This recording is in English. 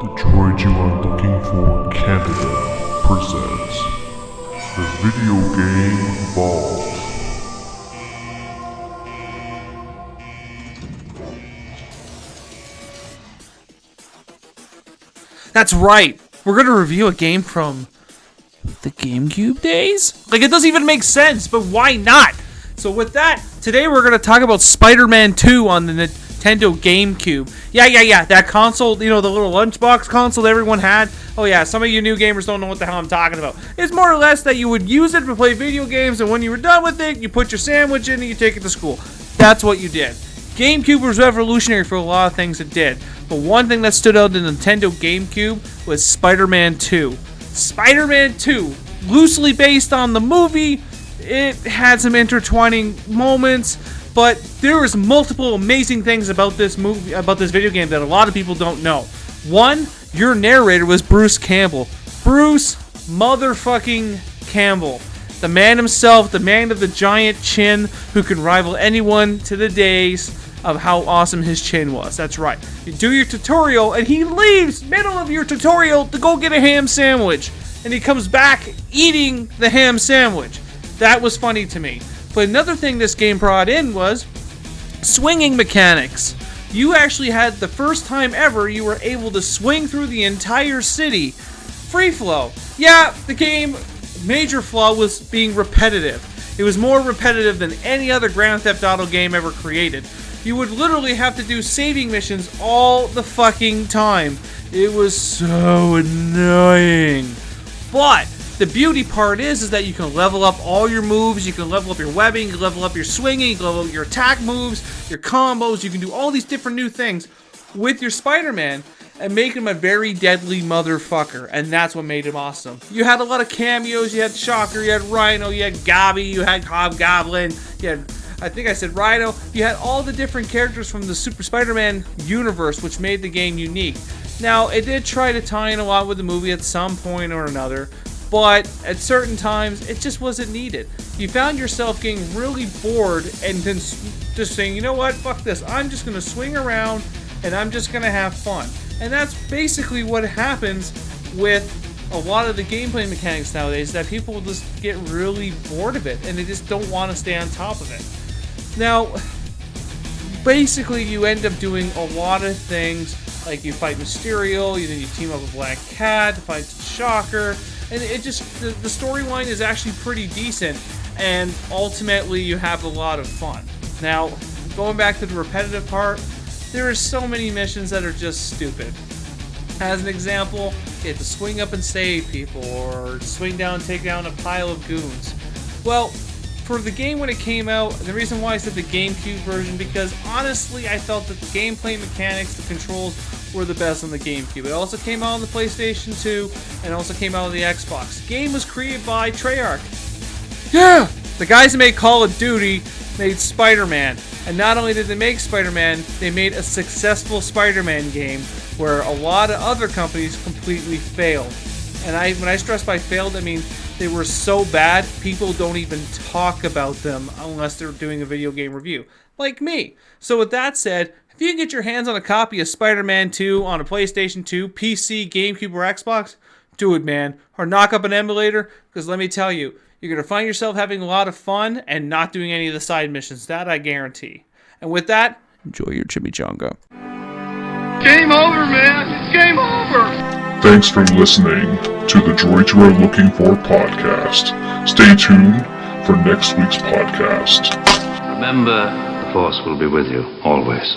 The Droid You Are Looking For Canada presents the video game Vault. That's right. We're going to review a game from the Gamecube days? Like, it doesn't even make sense, but why not? So with that, today we're going to talk about Spider-Man 2 on the Nintendo Gamecube. Yeah, that console, you know, the little lunchbox console that everyone had. Oh yeah, some of you new gamers don't know what the hell I'm talking about. It's more or less that you would use it to play video games, and when you were done with it, you put your sandwich in and you take it to school. That's what you did. Gamecube was revolutionary for a lot of things it did. But one thing that stood out in the Nintendo Gamecube was Spider-Man 2. Spider-Man 2, loosely based on the movie, it had some intertwining moments, but there was multiple amazing things about this movie, about this video game that a lot of people don't know. One, your narrator was Bruce Campbell. Bruce motherfucking Campbell. The man himself, the man of the giant chin, who can rival anyone to the days of how awesome his chin was. That's right. You do your tutorial, and he leaves middle of your tutorial to go get a ham sandwich. And he comes back eating the ham sandwich. That was funny to me. But another thing this game brought in was swinging mechanics. You actually had, the first time ever, you were able to swing through the entire city. Free flow. Yeah, the game, major flaw was being repetitive. It was more repetitive than any other Grand Theft Auto game ever created. You would literally have to do saving missions all the fucking time. It was so annoying. But the beauty part is that you can level up all your moves, you can level up your webbing, you can level up your swinging, you can level up your attack moves, your combos, you can do all these different new things with your Spider-Man and make him a very deadly motherfucker, and that's what made him awesome. You had a lot of cameos, you had Shocker, you had Rhino, you had Gobby, you had Hobgoblin, you had, I think I said Rhino, you had all the different characters from the Super Spider-Man universe, which made the game unique. Now, it did try to tie in a lot with the movie at some point or another, but at certain times, it just wasn't needed. You found yourself getting really bored and then just saying, you know what, fuck this, I'm just going to swing around and I'm just going to have fun. And that's basically what happens with a lot of the gameplay mechanics nowadays, that people just get really bored of it and they just don't want to stay on top of it. Now, basically you end up doing a lot of things, like you fight Mysterio, then you team up with Black Cat to fight Shocker, and it just, the storyline is actually pretty decent, and ultimately you have a lot of fun. Now, going back to the repetitive part, there are so many missions that are just stupid. As an example, you have to swing up and save people, or swing down and take down a pile of goons. Well, for the game when it came out, the reason why I said the GameCube version, because honestly I felt that the gameplay mechanics, the controls, were the best on the GameCube. It also came out on the PlayStation 2, and also came out on the Xbox. The game was created by Treyarch. Yeah! The guys that made Call of Duty made Spider-Man. And not only did they make Spider-Man, they made a successful Spider-Man game where a lot of other companies completely failed. And when I stress by failed, I mean they were so bad, people don't even talk about them unless they're doing a video game review. Like me. So with that said, if you can get your hands on a copy of Spider-Man 2 on a PlayStation 2, PC, GameCube, or Xbox, do it, man. Or knock up an emulator, because let me tell you, you're going to find yourself having a lot of fun and not doing any of the side missions. That I guarantee. And with that, enjoy your chimichanga. Game over, man! It's game over! Thanks for listening to the Droids You Are Looking For podcast. Stay tuned for next week's podcast. Remember, the Force will be with you, always.